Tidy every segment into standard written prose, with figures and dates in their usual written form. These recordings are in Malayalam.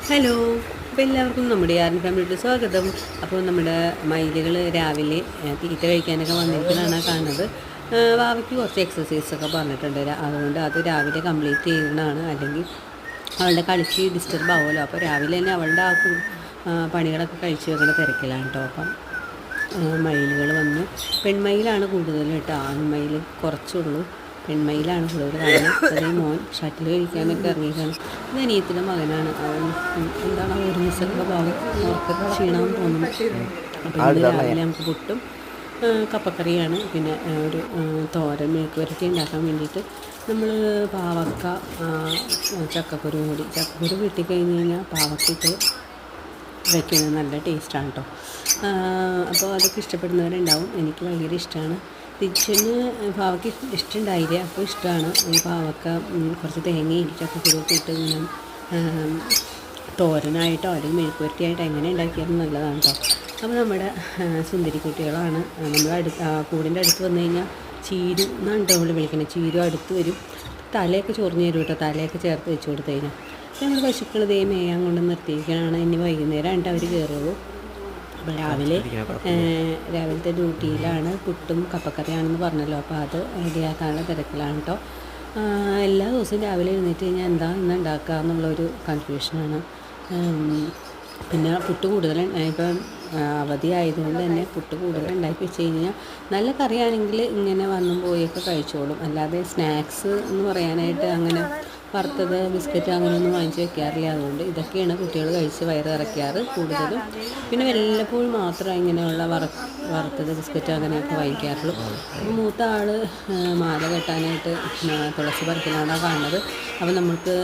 ഹലോ, അപ്പോൾ എല്ലാവർക്കും നമ്മുടെ ആർമി ഫാമിലിയുടെ സ്വാഗതം. അപ്പോൾ നമ്മുടെ മയിലുകൾ രാവിലെ തീറ്റ കഴിക്കാനൊക്കെ വന്നിരിക്കുന്നതാണ് കാണുന്നത്. വാവയ്ക്ക് കുറച്ച് എക്സസൈസൊക്കെ പറഞ്ഞിട്ടുണ്ട്, അതുകൊണ്ട് അത് രാവിലെ കംപ്ലീറ്റ് ചെയ്യുന്നതാണ്. അല്ലെങ്കിൽ അവളുടെ കളിച്ച് ഡിസ്റ്റർബ് ആവുമല്ലോ. അപ്പോൾ രാവിലെ തന്നെ അവളുടെ പണികളൊക്കെ കഴിച്ച് വെക്കുന്ന തിരക്കിലാണ് കേട്ടോ. അപ്പം മയിലുകൾ വന്നു. പെൺമയിലാണ് കൂടുതൽ കേട്ടോ, ആൺമയിൽ കുറച്ചുള്ളൂ. പെൺമയിലാണ് കൂടുതൽ. കാരണം അതേ മോൻ ഷട്ടിൽ കഴിക്കാനൊക്കെ ഇറങ്ങിയിട്ടാണ്. ഇത് അനിയത്തിൻ്റെ മകനാണ്. അവൻ എന്താണ് ഒരു ദിവസമൊക്കെ ഭാവം അവർക്ക് ക്ഷീണം തോന്നുന്നു. അപ്പോൾ ഇന്ന് രാവിലെ നമുക്ക് പുട്ടും കപ്പക്കറിയാണ്. പിന്നെ ഒരു തോരൻ മെഴുക്ക് വരട്ടി ഉണ്ടാക്കാൻ വേണ്ടിയിട്ട് നമ്മൾ പാവക്ക ചക്കക്കുരു കൂടി ചക്കക്കുരു വെട്ടിക്കഴിഞ്ഞ് കഴിഞ്ഞാൽ പാവക്കിട്ട് വയ്ക്കുന്നത് നല്ല ടേസ്റ്റാണ് കേട്ടോ. അപ്പോൾ അതൊക്കെ ഇഷ്ടപ്പെടുന്നവരുണ്ടാവും. എനിക്ക് ഭയങ്കര ഇഷ്ടമാണ്. തിരിച്ചിന് പാവയ്ക്ക് ഇഷ്ടമുണ്ടായില്ല, അപ്പോൾ ഇഷ്ടമാണ്. ഈ പാവക്ക കുറച്ച് തേങ്ങയും ചക്കക്കുരുവൊക്കെ ഇട്ട് ഇങ്ങനെ തോരനായിട്ടോ അല്ലെങ്കിൽ മെഴുക്കുവരട്ടിയായിട്ടോ എങ്ങനെ ഉണ്ടാക്കിയാലും നല്ലതാണ് കേട്ടോ. അപ്പോൾ നമ്മുടെ സുന്ദരി കുട്ടികളാണ്. നമ്മൾ കൂടിൻ്റെ അടുത്ത് വന്നു കഴിഞ്ഞാൽ ചീരു എന്നാണ് കേട്ടോ നമ്മൾ വിളിക്കുന്നത്. ചീരു അടുത്ത് വരും. തലയൊക്കെ ചൊറിഞ്ഞ് തരും കേട്ടോ, തലയൊക്കെ ചേർത്ത് വെച്ച് കൊടുത്തു കഴിഞ്ഞാൽ. നമ്മൾ പശുക്കൾ ദേ മേയാൻ കൊണ്ട് നിർത്തിയിരിക്കുകയാണ്. ഇനി വൈകുന്നേരം ആയിട്ട് അവർ കയറുള്ളൂ. അപ്പോൾ രാവിലത്തെ ഡ്യൂട്ടിയിലാണ്. പുട്ടും കപ്പക്കറിയാണെന്ന് പറഞ്ഞല്ലോ, അപ്പോൾ അത് റെഡിയാക്കാനുള്ള തിരക്കിലാണ് കേട്ടോ. എല്ലാ ദിവസവും രാവിലെ എഴുന്നേറ്റ് കഴിഞ്ഞാൽ എന്താ ഇന്ന് ഉണ്ടാക്കുക എന്നുള്ളൊരു കൺഫ്യൂഷനാണ്. പിന്നെ പുട്ട് കൂടുതൽ ഇപ്പം അവധി ആയതുകൊണ്ട് തന്നെ പുട്ട് കൂടുതൽ ഉണ്ടാക്കി വെച്ച് കഴിഞ്ഞാൽ നല്ല കറിയാണെങ്കിൽ ഇങ്ങനെ വന്നും പോയൊക്കെ കഴിച്ചോളും. അല്ലാതെ സ്നാക്സ് എന്ന് പറയാനായിട്ട് അങ്ങനെ വറുത്തത് ബിസ്ക്കറ്റ് അങ്ങനെയൊന്നും വാങ്ങിച്ച് വെക്കാറില്ല. അതുകൊണ്ട് ഇതൊക്കെയാണ് കുട്ടികൾ കഴിച്ച് വയറ് നിറയ്ക്കാറ് കൂടുതലും. പിന്നെ വല്ലപ്പോഴും മാത്രം ഇങ്ങനെയുള്ള വറുത്തത് ബിസ്ക്കറ്റ് അങ്ങനെയൊക്കെ വാങ്ങിക്കാറുള്ളൂ. മൂത്ത ആൾ മാല കെട്ടാനായിട്ട് തുളസി പറിക്കലാണ് കാണുന്നത്. അപ്പോൾ നമുക്ക്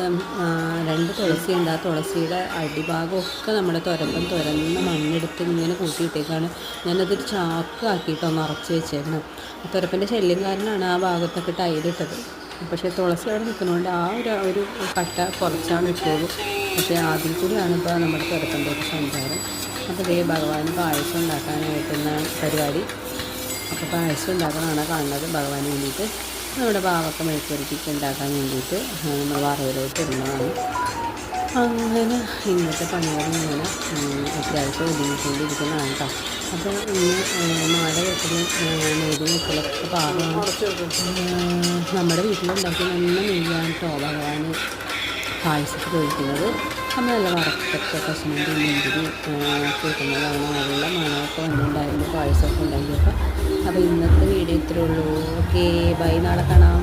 2 തുളസി ഉണ്ട്. ആ തുളസിയുടെ അടിഭാഗമൊക്കെ നമ്മുടെ തുരന്ന മണ്ണെടുത്ത് ഇങ്ങനെ കൂട്ടിയിട്ടേക്കാണ്. ഞാനതൊരു ചാക്കാക്കിയിട്ടോ നിറച്ച് വെച്ചേക്കണം. തുരപ്പൻ്റെ ശല്യം കാരനാണ് ആ ഭാഗത്തൊക്കെ ടൈലിട്ടത്. പക്ഷേ തുളസി അവിടെ നിൽക്കുന്നതുകൊണ്ട് ആ ഒരു കട്ട കുറച്ചാണ് ഇട്ടത്. പക്ഷേ അതിൽ കൂടിയാണ് ഇപ്പോൾ നമ്മുടെ തുരപ്പൻ്റെ ഒരു സഞ്ചാരം. അപ്പോൾ ദേ ഭഗവാന് പായസം ഉണ്ടാക്കാനായിട്ടുള്ള പരിപാടി. അപ്പോൾ പായസം ഉണ്ടാക്കാനാണ് കാണുന്നത് ഭഗവാന് വേണ്ടിയിട്ട്. നമ്മുടെ പാവക്ക മെഴുക്കുവരട്ടിക്ക് ഉണ്ടാക്കാൻ വേണ്ടിയിട്ട് നമ്മൾ വറവിലോട്ട് ഇടുന്നതാണ്. അങ്ങനെ ഇന്നത്തെ പണികൾ ഇങ്ങനെ അത്യാവശ്യം ഒതുങ്ങിക്കൊണ്ടിരിക്കുന്നതാണ് കേട്ടോ. അപ്പോൾ ഇന്ന് മാല വെക്കലും നെയ്ത് വെക്കലൊക്കെ പാകമാണ്. നമ്മുടെ വീട്ടിലുണ്ടാക്കി നല്ല നെയ്യാണ് കേട്ടോ ഭഗവാന് പായസത്തിൽ ഒഴിക്കുന്നത്. അപ്പോൾ നല്ല വറുത്തൊക്കെ കശുവണ്ടി മുന്തിരി കൂട്ടുന്നതാണ്. നല്ല മണമൊക്കെ വന്നിട്ടുണ്ടായിരുന്നു പായസമൊക്കെ ഉണ്ടാക്കിയപ്പോൾ. അപ്പോൾ ഇന്നത്തെ വീഡിയോ ഇത്രയേ ഉള്ളൂ. ഓക്കെ, ബൈ, നാളെ കാണാം.